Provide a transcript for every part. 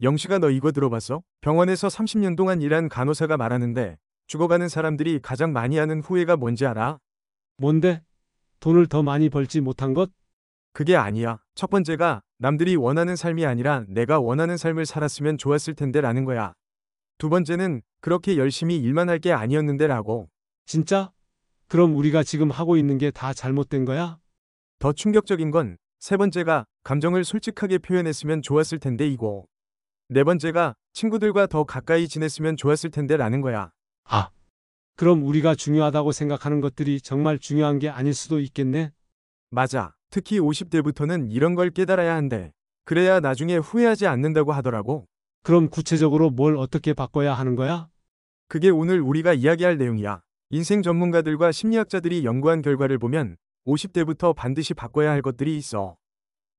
영식아, 너 이거 들어봤어? 병원에서 30년 동안 일한 간호사가 말하는데 죽어가는 사람들이 가장 많이 하는 후회가 뭔지 알아? 뭔데? 돈을 더 많이 벌지 못한 것? 그게 아니야. 첫 번째가 남들이 원하는 삶이 아니라 내가 원하는 삶을 살았으면 좋았을 텐데 라는 거야. 두 번째는 그렇게 열심히 일만 할 게 아니었는데 라고. 진짜? 그럼 우리가 지금 하고 있는 게 다 잘못된 거야? 더 충격적인 건 세 번째가 감정을 솔직하게 표현했으면 좋았을 텐데 이고. 네 번째가 친구들과 더 가까이 지냈으면 좋았을 텐데 라는 거야. 아, 그럼 우리가 중요하다고 생각하는 것들이 정말 중요한 게 아닐 수도 있겠네? 맞아. 특히 50대부터는 이런 걸 깨달아야 한대. 그래야 나중에 후회하지 않는다고 하더라고. 그럼 구체적으로 뭘 어떻게 바꿔야 하는 거야? 그게 오늘 우리가 이야기할 내용이야. 인생 전문가들과 심리학자들이 연구한 결과를 보면 50대부터 반드시 바꿔야 할 것들이 있어.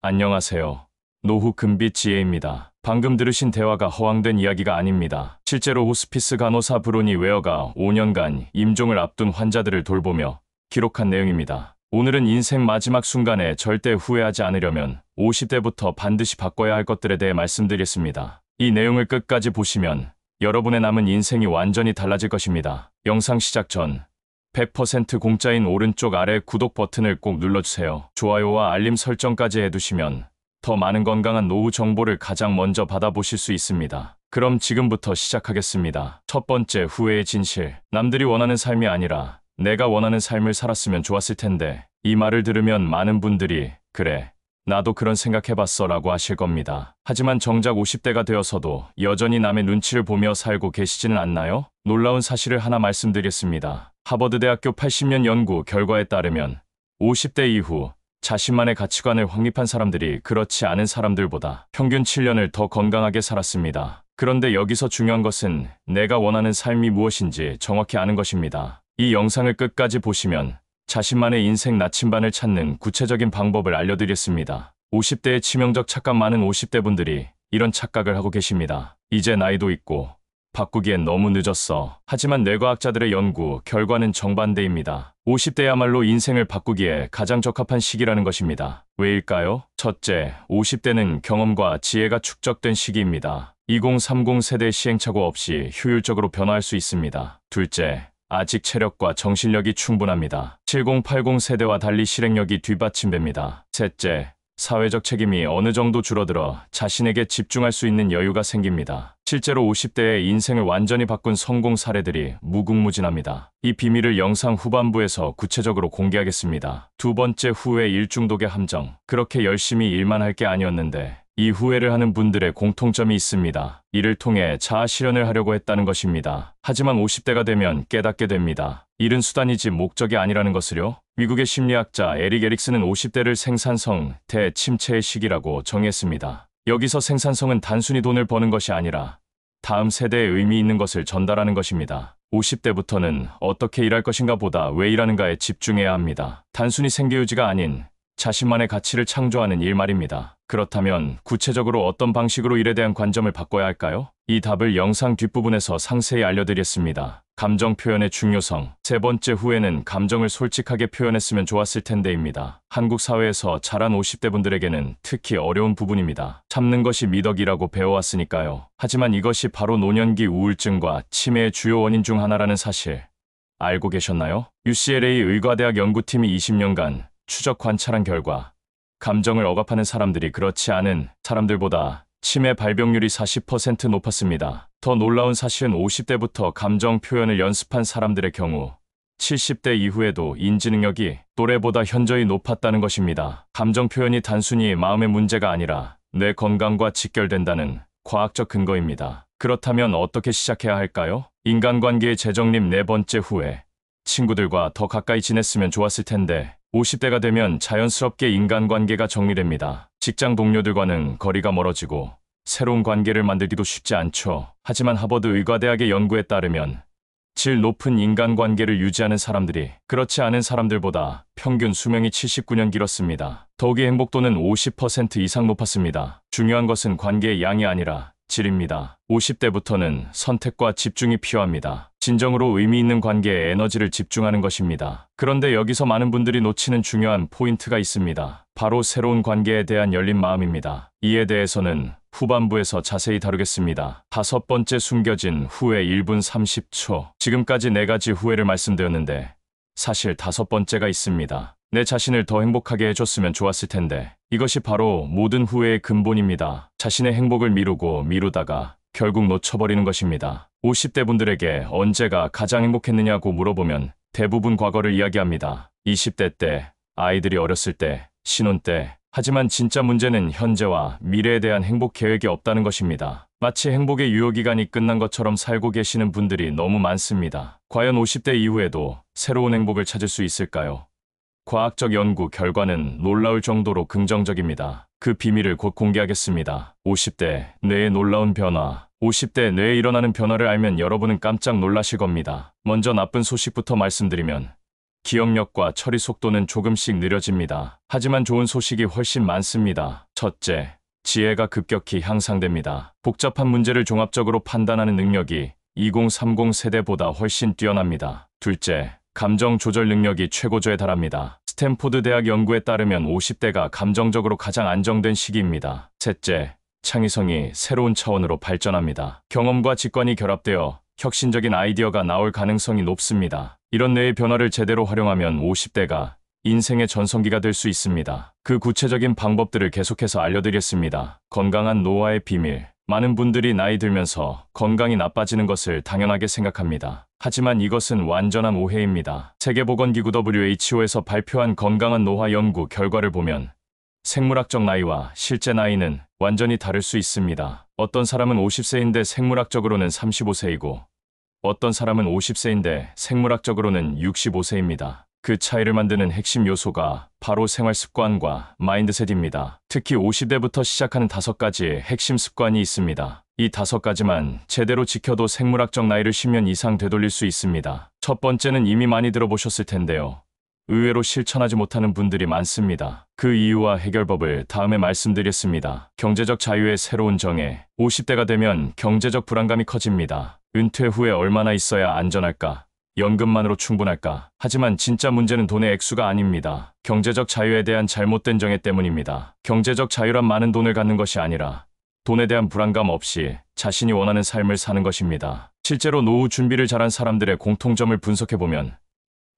안녕하세요. 노후 금빛 지혜입니다. 방금 들으신 대화가 허황된 이야기가 아닙니다. 실제로 호스피스 간호사 브로니 웨어가 5년간 임종을 앞둔 환자들을 돌보며 기록한 내용입니다. 오늘은 인생 마지막 순간에 절대 후회하지 않으려면 50대부터 반드시 바꿔야 할 것들에 대해 말씀드리겠습니다. 이 내용을 끝까지 보시면 여러분의 남은 인생이 완전히 달라질 것입니다. 영상 시작 전 100% 공짜인 오른쪽 아래 구독 버튼을 꼭 눌러주세요. 좋아요와 알림 설정까지 해두시면 더 많은 건강한 노후 정보를 가장 먼저 받아보실 수 있습니다. 그럼 지금부터 시작하겠습니다. 첫 번째, 후회의 진실. 남들이 원하는 삶이 아니라 내가 원하는 삶을 살았으면 좋았을 텐데, 이 말을 들으면 많은 분들이 그래, 나도 그런 생각해봤어 라고 하실 겁니다. 하지만 정작 50대가 되어서도 여전히 남의 눈치를 보며 살고 계시지는 않나요? 놀라운 사실을 하나 말씀드리겠습니다. 하버드대학교 80년 연구 결과에 따르면 50대 이후 자신만의 가치관을 확립한 사람들이 그렇지 않은 사람들보다 평균 7년을 더 건강하게 살았습니다. 그런데 여기서 중요한 것은 내가 원하는 삶이 무엇인지 정확히 아는 것입니다. 이 영상을 끝까지 보시면 자신만의 인생 나침반을 찾는 구체적인 방법을 알려드리겠습니다. 50대의 치명적 착각. 많은 50대 분들이 이런 착각을 하고 계십니다. 이제 나이도 있고 바꾸기엔 너무 늦었어. 하지만 뇌과학자들의 연구 결과는 정반대입니다. 50대야말로 인생을 바꾸기에 가장 적합한 시기라는 것입니다. 왜일까요? 첫째, 50대는 경험과 지혜가 축적된 시기입니다. 2030 세대 시행착오 없이 효율적으로 변화할 수 있습니다. 둘째, 아직 체력과 정신력이 충분합니다. 7080 세대와 달리 실행력이 뒷받침됩니다. 셋째, 사회적 책임이 어느 정도 줄어들어 자신에게 집중할 수 있는 여유가 생깁니다. 실제로 50대의 인생을 완전히 바꾼 성공 사례들이 무궁무진합니다. 이 비밀을 영상 후반부에서 구체적으로 공개하겠습니다. 두 번째, 후회 일중독의 함정. 그렇게 열심히 일만 할 게 아니었는데 이 후회를 하는 분들의 공통점이 있습니다. 이를 통해 자아 실현을 하려고 했다는 것입니다. 하지만 50대가 되면 깨닫게 됩니다. 일은 수단이지 목적이 아니라는 것을요. 미국의 심리학자 에릭 에릭슨은 50대를 생산성 대침체의 시기라고 정의했습니다. 여기서 생산성은 단순히 돈을 버는 것이 아니라 다음 세대에 의미 있는 것을 전달하는 것입니다. 50대부터는 어떻게 일할 것인가 보다 왜 일하는가에 집중해야 합니다. 단순히 생계유지가 아닌 자신만의 가치를 창조하는 일 말입니다. 그렇다면 구체적으로 어떤 방식으로 일에 대한 관점을 바꿔야 할까요? 이 답을 영상 뒷부분에서 상세히 알려드리겠습니다. 감정 표현의 중요성. 세 번째, 후회는 감정을 솔직하게 표현했으면 좋았을 텐데입니다. 한국 사회에서 자란 50대 분들에게는 특히 어려운 부분입니다. 참는 것이 미덕이라고 배워왔으니까요. 하지만 이것이 바로 노년기 우울증과 치매의 주요 원인 중 하나라는 사실 알고 계셨나요? UCLA 의과대학 연구팀이 20년간 추적 관찰한 결과 감정을 억압하는 사람들이 그렇지 않은 사람들보다 치매 발병률이 40% 높았습니다. 더 놀라운 사실은 50대부터 감정 표현을 연습한 사람들의 경우 70대 이후에도 인지 능력이 또래보다 현저히 높았다는 것입니다. 감정 표현이 단순히 마음의 문제가 아니라 뇌 건강과 직결된다는 과학적 근거입니다. 그렇다면 어떻게 시작해야 할까요? 인간관계의 재정립. 네 번째, 후회. 친구들과 더 가까이 지냈으면 좋았을 텐데 50대가 되면 자연스럽게 인간관계가 정리됩니다. 직장 동료들과는 거리가 멀어지고 새로운 관계를 만들기도 쉽지 않죠. 하지만 하버드 의과대학의 연구에 따르면 질 높은 인간관계를 유지하는 사람들이 그렇지 않은 사람들보다 평균 수명이 79년 길었습니다. 더욱이 행복도는 50% 이상 높았습니다. 중요한 것은 관계의 양이 아니라 질입니다. 50대부터는 선택과 집중이 필요합니다. 진정으로 의미 있는 관계에 에너지를 집중하는 것입니다. 그런데 여기서 많은 분들이 놓치는 중요한 포인트가 있습니다. 바로 새로운 관계에 대한 열린 마음입니다. 이에 대해서는 후반부에서 자세히 다루겠습니다. 다섯 번째, 숨겨진 후회 1분 30초. 지금까지 네 가지 후회를 말씀드렸는데 사실 다섯 번째가 있습니다. 내 자신을 더 행복하게 해줬으면 좋았을 텐데. 이것이 바로 모든 후회의 근본입니다. 자신의 행복을 미루다가 결국 놓쳐버리는 것입니다. 50대 분들에게 언제가 가장 행복했느냐고 물어보면 대부분 과거를 이야기합니다. 20대 때, 아이들이 어렸을 때, 신혼 때. 하지만 진짜 문제는 현재와 미래에 대한 행복 계획이 없다는 것입니다. 마치 행복의 유효기간이 끝난 것처럼 살고 계시는 분들이 너무 많습니다. 과연 50대 이후에도 새로운 행복을 찾을 수 있을까요? 과학적 연구 결과는 놀라울 정도로 긍정적입니다. 그 비밀을 곧 공개하겠습니다. 50대 뇌의 놀라운 변화. 50대 뇌에 일어나는 변화를 알면 여러분은 깜짝 놀라실 겁니다. 먼저 나쁜 소식부터 말씀드리면 기억력과 처리 속도는 조금씩 느려집니다. 하지만 좋은 소식이 훨씬 많습니다. 첫째, 지혜가 급격히 향상됩니다. 복잡한 문제를 종합적으로 판단하는 능력이 2030 세대보다 훨씬 뛰어납니다. 둘째, 감정 조절 능력이 최고조에 달합니다. 스탠포드 대학 연구에 따르면 50대가 감정적으로 가장 안정된 시기입니다. 셋째, 창의성이 새로운 차원으로 발전합니다. 경험과 직관이 결합되어 혁신적인 아이디어가 나올 가능성이 높습니다. 이런 뇌의 변화를 제대로 활용하면 50대가 인생의 전성기가 될 수 있습니다. 그 구체적인 방법들을 계속해서 알려드리겠습니다. 건강한 노화의 비밀. 많은 분들이 나이 들면서 건강이 나빠지는 것을 당연하게 생각합니다. 하지만 이것은 완전한 오해입니다. 세계보건기구 WHO에서 발표한 건강한 노화 연구 결과를 보면 생물학적 나이와 실제 나이는 완전히 다를 수 있습니다. 어떤 사람은 50세인데 생물학적으로는 35세이고 어떤 사람은 50세인데 생물학적으로는 65세입니다. 그 차이를 만드는 핵심 요소가 바로 생활 습관과 마인드셋입니다. 특히 50대부터 시작하는 5가지의 핵심 습관이 있습니다. 이 5가지만 제대로 지켜도 생물학적 나이를 10년 이상 되돌릴 수 있습니다. 첫 번째는 이미 많이 들어보셨을 텐데요. 의외로 실천하지 못하는 분들이 많습니다. 그 이유와 해결법을 다음에 말씀드리겠습니다. 경제적 자유의 새로운 정의. 50대가 되면 경제적 불안감이 커집니다. 은퇴 후에 얼마나 있어야 안전할까? 연금만으로 충분할까? 하지만 진짜 문제는 돈의 액수가 아닙니다. 경제적 자유에 대한 잘못된 정의 때문입니다. 경제적 자유란 많은 돈을 갖는 것이 아니라 돈에 대한 불안감 없이 자신이 원하는 삶을 사는 것입니다. 실제로 노후 준비를 잘한 사람들의 공통점을 분석해보면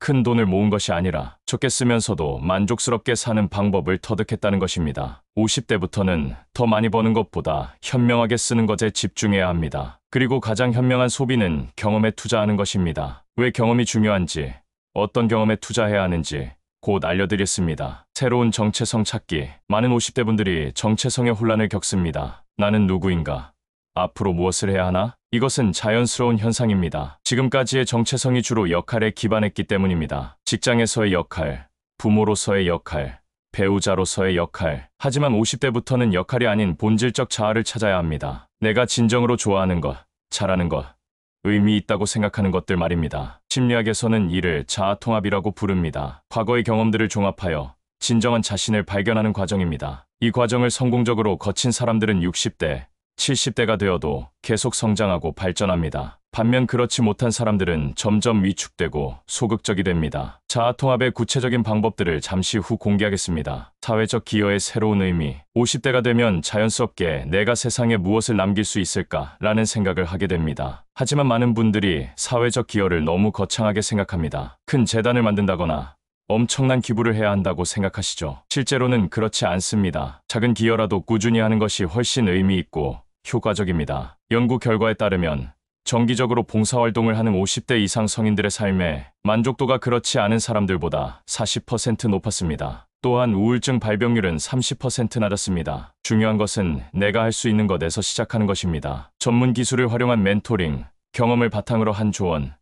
큰 돈을 모은 것이 아니라 적게 쓰면서도 만족스럽게 사는 방법을 터득했다는 것입니다. 50대부터는 더 많이 버는 것보다 현명하게 쓰는 것에 집중해야 합니다. 그리고 가장 현명한 소비는 경험에 투자하는 것입니다. 왜 경험이 중요한지, 어떤 경험에 투자해야 하는지 곧 알려드리겠습니다. 새로운 정체성 찾기. 많은 50대 분들이 정체성의 혼란을 겪습니다. 나는 누구인가? 앞으로 무엇을 해야 하나? 이것은 자연스러운 현상입니다. 지금까지의 정체성이 주로 역할에 기반했기 때문입니다. 직장에서의 역할, 부모로서의 역할, 배우자로서의 역할. 하지만 50대부터는 역할이 아닌 본질적 자아를 찾아야 합니다. 내가 진정으로 좋아하는 것, 잘하는 것, 의미 있다고 생각하는 것들 말입니다. 심리학에서는 이를 자아통합이라고 부릅니다. 과거의 경험들을 종합하여 진정한 자신을 발견하는 과정입니다. 이 과정을 성공적으로 거친 사람들은 60대, 70대가 되어도 계속 성장하고 발전합니다. 반면 그렇지 못한 사람들은 점점 위축되고 소극적이 됩니다. 자아통합의 구체적인 방법들을 잠시 후 공개하겠습니다. 사회적 기여의 새로운 의미. 50대가 되면 자연스럽게 내가 세상에 무엇을 남길 수 있을까라는 생각을 하게 됩니다. 하지만 많은 분들이 사회적 기여를 너무 거창하게 생각합니다. 큰 재단을 만든다거나 엄청난 기부를 해야 한다고 생각하시죠? 실제로는 그렇지 않습니다. 작은 기여라도 꾸준히 하는 것이 훨씬 의미 있고 효과적입니다. 연구 결과에 따르면 정기적으로 봉사활동을 하는 50대 이상 성인들의 삶의 만족도가 그렇지 않은 사람들보다 40% 높았습니다. 또한 우울증 발병률은 30% 낮았습니다. 중요한 것은 내가 할 수 있는 것에서 시작하는 것입니다. 전문 기술을 활용한 멘토링, 경험을 바탕으로 한 조언,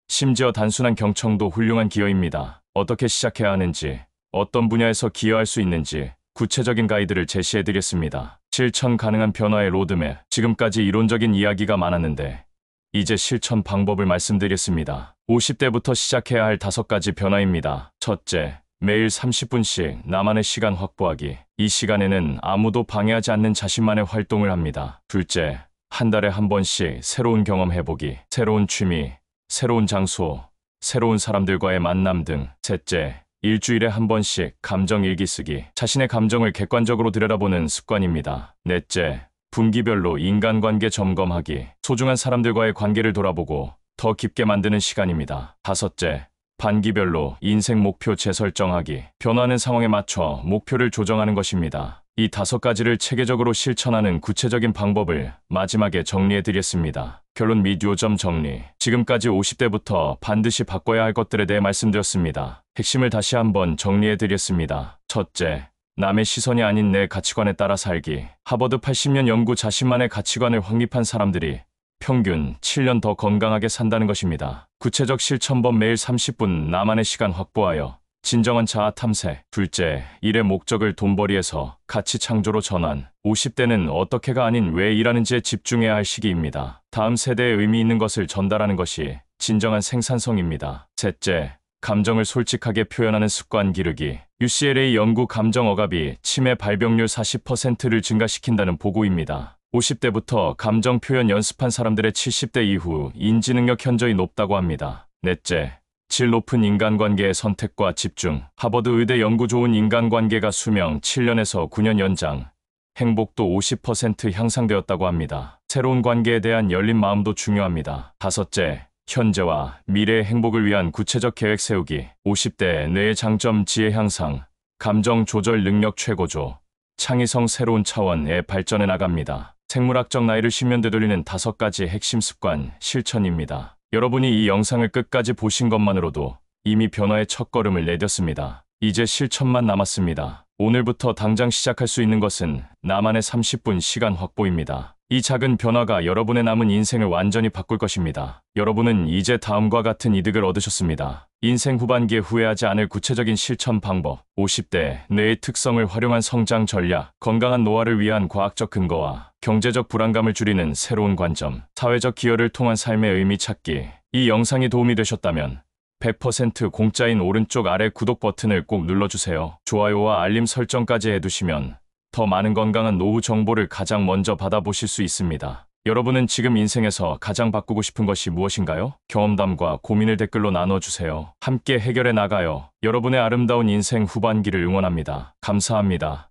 심지어 단순한 경청도 훌륭한 기여입니다. 어떻게 시작해야 하는지, 어떤 분야에서 기여할 수 있는지 구체적인 가이드를 제시해드렸습니다. 실천 가능한 변화의 로드맵. 지금까지 이론적인 이야기가 많았는데 이제 실천 방법을 말씀드리겠습니다. 50대부터 시작해야 할 5가지 변화입니다. 첫째, 매일 30분씩 나만의 시간 확보하기. 이 시간에는 아무도 방해하지 않는 자신만의 활동을 합니다. 둘째, 한 달에 한 번씩 새로운 경험 해보기. 새로운 취미, 새로운 장소, 새로운 사람들과의 만남 등. 셋째, 일주일에 한 번씩 감정 일기 쓰기. 자신의 감정을 객관적으로 들여다보는 습관입니다. 넷째, 분기별로 인간관계 점검하기. 소중한 사람들과의 관계를 돌아보고 더 깊게 만드는 시간입니다. 다섯째, 반기별로 인생 목표 재설정하기. 변화하는 상황에 맞춰 목표를 조정하는 것입니다. 이 5가지를 체계적으로 실천하는 구체적인 방법을 마지막에 정리해 드렸습니다. 결론 및 요점 정리. 지금까지 50대부터 반드시 바꿔야 할 것들에 대해 말씀드렸습니다. 핵심을 다시 한번 정리해 드렸습니다. 첫째, 남의 시선이 아닌 내 가치관에 따라 살기. 하버드 80년 연구 자신만의 가치관을 확립한 사람들이 평균 7년 더 건강하게 산다는 것입니다. 구체적 실천법 매일 30분 나만의 시간 확보하여 진정한 자아 탐색. 둘째, 일의 목적을 돈벌이에서 가치 창조로 전환. 50대는 어떻게가 아닌 왜 일하는지에 집중해야 할 시기입니다. 다음 세대에 의미 있는 것을 전달하는 것이 진정한 생산성입니다. 셋째, 감정을 솔직하게 표현하는 습관 기르기. UCLA 연구 감정 억압이 치매 발병률 40%를 증가시킨다는 보고입니다. 50대부터 감정 표현 연습한 사람들의 70대 이후 인지능력 현저히 높다고 합니다. 넷째, 질 높은 인간관계의 선택과 집중. 하버드 의대 연구 좋은 인간관계가 수명 7년에서 9년 연장, 행복도 50% 향상되었다고 합니다. 새로운 관계에 대한 열린 마음도 중요합니다. 다섯째, 현재와 미래의 행복을 위한 구체적 계획 세우기. 50대 뇌의 장점 지혜 향상, 감정 조절 능력 최고조, 창의성 새로운 차원에 발전해 나갑니다. 생물학적 나이를 10년 되돌리는 5가지 핵심 습관 실천입니다. 여러분이 이 영상을 끝까지 보신 것만으로도 이미 변화의 첫걸음을 내뎠습니다. 이제 실천만 남았습니다. 오늘부터 당장 시작할 수 있는 것은 나만의 30분 시간 확보입니다. 이 작은 변화가 여러분의 남은 인생을 완전히 바꿀 것입니다. 여러분은 이제 다음과 같은 이득을 얻으셨습니다. 인생 후반기에 후회하지 않을 구체적인 실천 방법. 50대 뇌의 특성을 활용한 성장 전략. 건강한 노화를 위한 과학적 근거와 경제적 불안감을 줄이는 새로운 관점. 사회적 기여를 통한 삶의 의미 찾기. 이 영상이 도움이 되셨다면 100% 공짜인 오른쪽 아래 구독 버튼을 꼭 눌러주세요. 좋아요와 알림 설정까지 해두시면 더 많은 건강한 노후 정보를 가장 먼저 받아보실 수 있습니다. 여러분은 지금 인생에서 가장 바꾸고 싶은 것이 무엇인가요? 경험담과 고민을 댓글로 나눠주세요. 함께 해결해 나가요. 여러분의 아름다운 인생 후반기를 응원합니다. 감사합니다.